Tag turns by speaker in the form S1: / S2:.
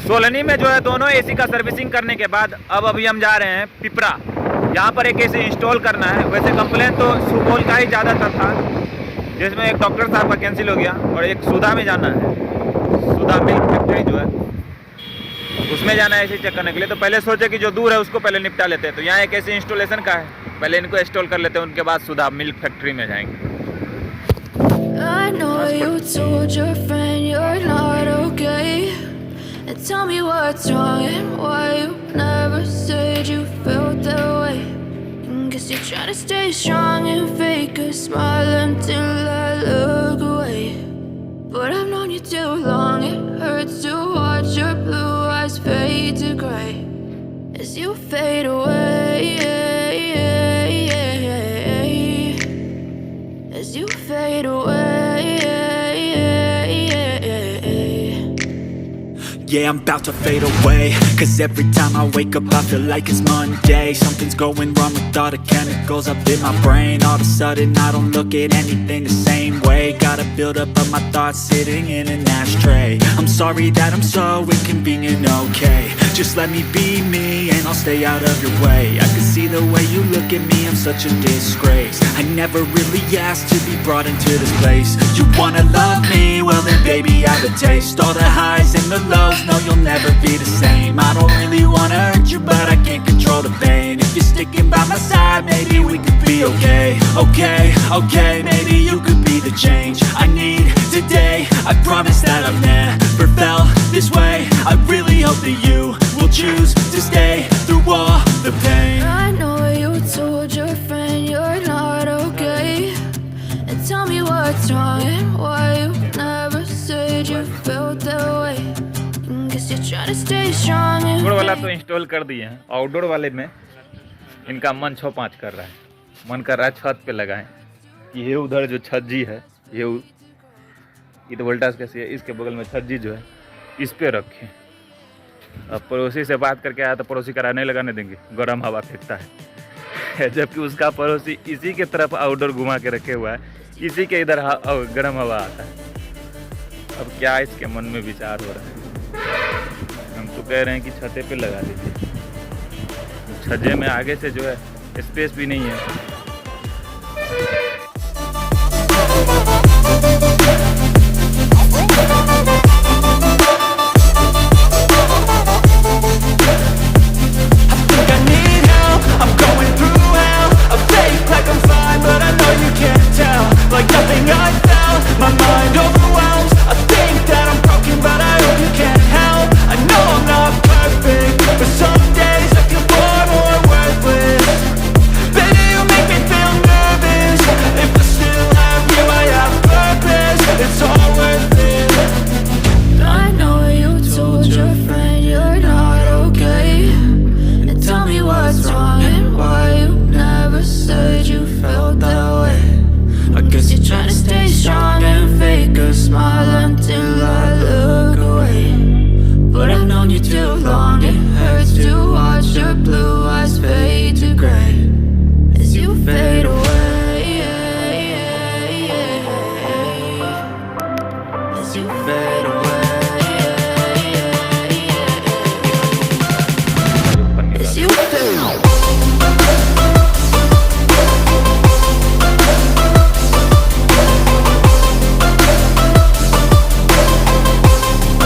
S1: सोलनी में जो है दोनों एसी का सर्विसिंग करने के बाद अब अभी हम जा रहे हैं पिपरा। यहाँ पर एक एसी इंस्टॉल करना है। वैसे कंप्लेन तो सुपौल का ही ज़्यादातर था, जिसमें एक डॉक्टर साहब का कैंसिल हो गया और एक सुधा में जाना है। सुधा मिल्क फैक्ट्री जो है उसमें जाना है एसी चेक करने के लिए। तो पहले सोचे कि जो दूर है उसको पहले निपटा लेते हैं। तो यहाँ एक एसी इंस्टॉलेशन का है, पहले इनको इंस्टॉल कर लेते हैं, उनके बाद सुधा मिल्क फैक्ट्री में जाएंगे।
S2: I know you told your friend you're not okay, and tell me what's wrong and why you never said you felt that way. Guess you're trying to stay strong and fake a smile until I look away. But I've known you too long, it hurts to watch your blue eyes fade to gray as you fade away, as you fade away.
S3: Yeah, I'm about to fade away, cause every time I wake up I feel like it's Monday. Something's going wrong with all the chemicals up in my brain. All of a sudden I don't look at anything the same way. Got a build up of my thoughts sitting in an ashtray. I'm sorry that I'm so inconvenient, okay. Just let me be me and I'll stay out of your way. I can see the way you look at me, I'm such a disgrace. I never really asked to be brought into this place. You wanna love me? Well then baby I have a taste. All the highs and the lows, no you'll never be the same. I don't really wanna hurt you but I can't control the pain. If you're sticking by my side maybe we could be okay. Okay, okay, maybe you could be the change I need today. I promise that I've never felt this way. I really hope that you will choose to stay through all the pain.
S2: I know you told your friend you're not okay, and tell me what's wrong and why you never said you felt that way. Guess you're trying to stay strong and
S1: outdoor वाला तो install कर दिए हैं। Outdoor वाले में इनका मन 6-5 कर रहा है। मन कर रहा है छत पे लगाएं। ये उधर जो छज्जी है ये तो वोल्टास कैसी है, इसके बगल में छज्जी जो है इस पे रखें। अब पड़ोसी से बात करके आया तो पड़ोसी करा नहीं लगाने देंगे, गर्म हवा फेंकता है। जबकि उसका पड़ोसी इसी के तरफ आउटडोर घुमा के रखे हुआ है, इसी के इधर गर्म हवा आता है। अब क्या इसके मन में विचार हो रहा है। हम तो कह रहे हैं कि छते पे लगा लीजिए। छज्जे में आगे से जो है स्पेस भी नहीं है।
S3: Like nothing I felt, my mind overwhelms. I think that I'm broken but I hope you can't help. I know I'm not perfect, but some days I feel far more worthless. Baby, you make me feel nervous. If I still have you, I have purpose. It's all worth it.
S2: I know you told your friend you're not okay, and tell me what's wrong and why you never said you felt that way. I guess you're trying to stay strong and fake a smile until I look away. But I've known you too